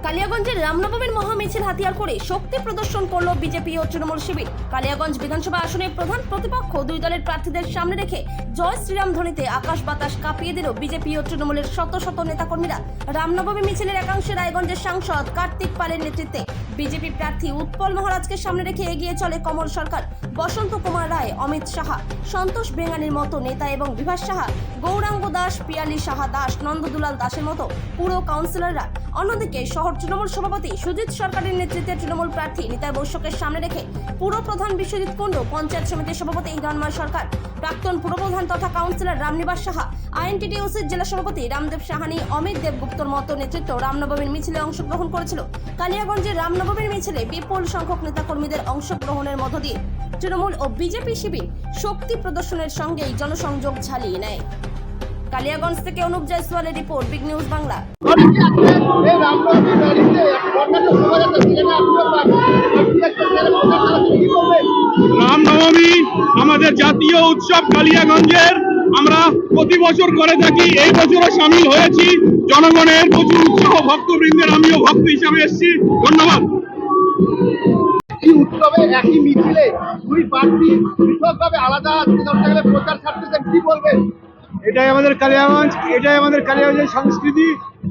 কালিয়াগঞ্জের রামনবমীর মহামিছিল হাতিয়ার করে শক্তি প্রদর্শন করল বিজেপি ও তৃণমূল শিবির। কালিয়াগঞ্জ বিধানসভা আসনের প্রধান প্রতিপক্ষ দুই দলের প্রার্থীদের সামনে রেখে জয় শ্রীরাম ধ্বনিতে আকাশ বাতাস কাঁপিয়ে দিল বিজেপি ও তৃণমূলের শত শত নেতাকর্মীরা। রামনবমী মিছিলের একাংশে রায়গঞ্জের সাংসদ কার্তিক পালের নেতৃত্বে বিজেপি প্রার্থী উৎপল মহারাজকে সামনে রেখে এগিয়ে চলে কমল সরকার, বসন্ত কুমার রায়, অমিত সাহা, সন্তোষ বেঙ্গানির মতো নেতা এবং বিভাস সাহা, গৌরাঙ্গ দাস, পিয়ালি সাহা দাস, নন্দদুলাল দাসের মতো পুরো কাউন্সিলররা। অন্যদিকে শহর তৃণমূল সভাপতি সুজিত সরকারের নেতৃত্বে তৃণমূল প্রার্থী নিতাই বৈশ্যকের সামনে রেখে পুরো প্রধান বিশ্বজিৎ কুণ্ডু, পঞ্চায়েত সমিতির সভাপতি হিরণময় সরকার, প্রাক্তন পুরপ্রধান তথা কাউন্সিলর রামনিবাস সাহা, আইএনটিটিইউসির জেলা সভাপতি রামদেব সাহানি, অমিত দেবগুপ্তর মতো নেতৃত্ব রামনবমীর মিছিলে অংশগ্রহণ করেছিল। কালিয়াগঞ্জের রামনবমীর মিছিলে বিপুল সংখ্যক নেতাকর্মীদের অংশগ্রহণের মধ্য দিয়ে তৃণমূল ও বিজেপি শিবির শক্তি প্রদর্শনের সঙ্গেই জনসংযোগ ঝালিয়ে নেয়। কালিয়াগঞ্জ থেকে অনুপ জয়সওয়ালের report, big news Bangla. Ramnavami আমাদের জাতীয় উৎসব কালিয়াগঞ্জের, আমরা প্রতি বছর করে থাকি। এই বছরও সামিল হয়েছি। জনগণের প্রচুর উৎসাহ, ভক্তবৃন্দের, আমিও ভক্ত হিসাবে এসেছি। ধন্যবাদ। এই উৎসবে একই মিছিলে দুই প্রার্থী পৃথকভাবে আলাদা প্রচার ছাড়তেছেন, কি বলবেন? এটাই আমাদের কালিয়াগঞ্জ, এটাই আমাদের কালিয়াগঞ্জের সংস্কৃতি,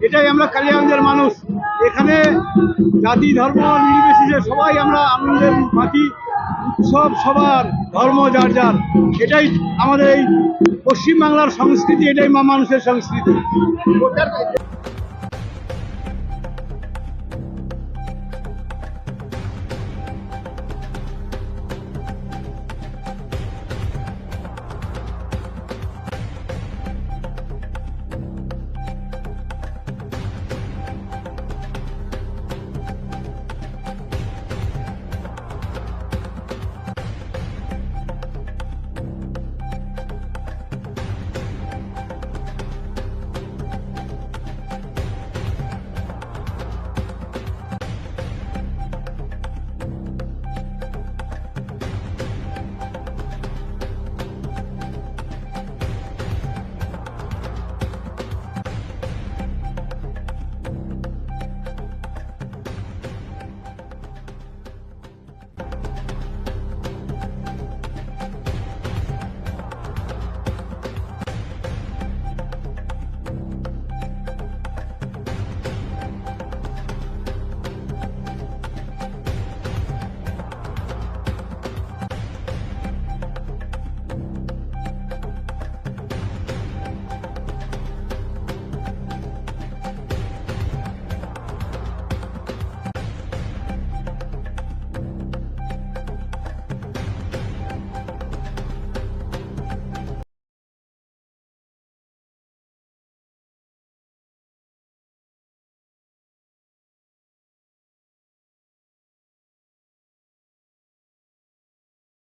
এটাই আমরা কালিয়াগঞ্জের মানুষ। এখানে জাতি ধর্ম নির্বিশেষে সবাই আমরা আনন্দের মাতি। উৎসব সবার, ধর্ম যার যার, এটাই আমাদের এই পশ্চিমবাংলার সংস্কৃতি, এটাই মানুষের সংস্কৃতি। প্রচার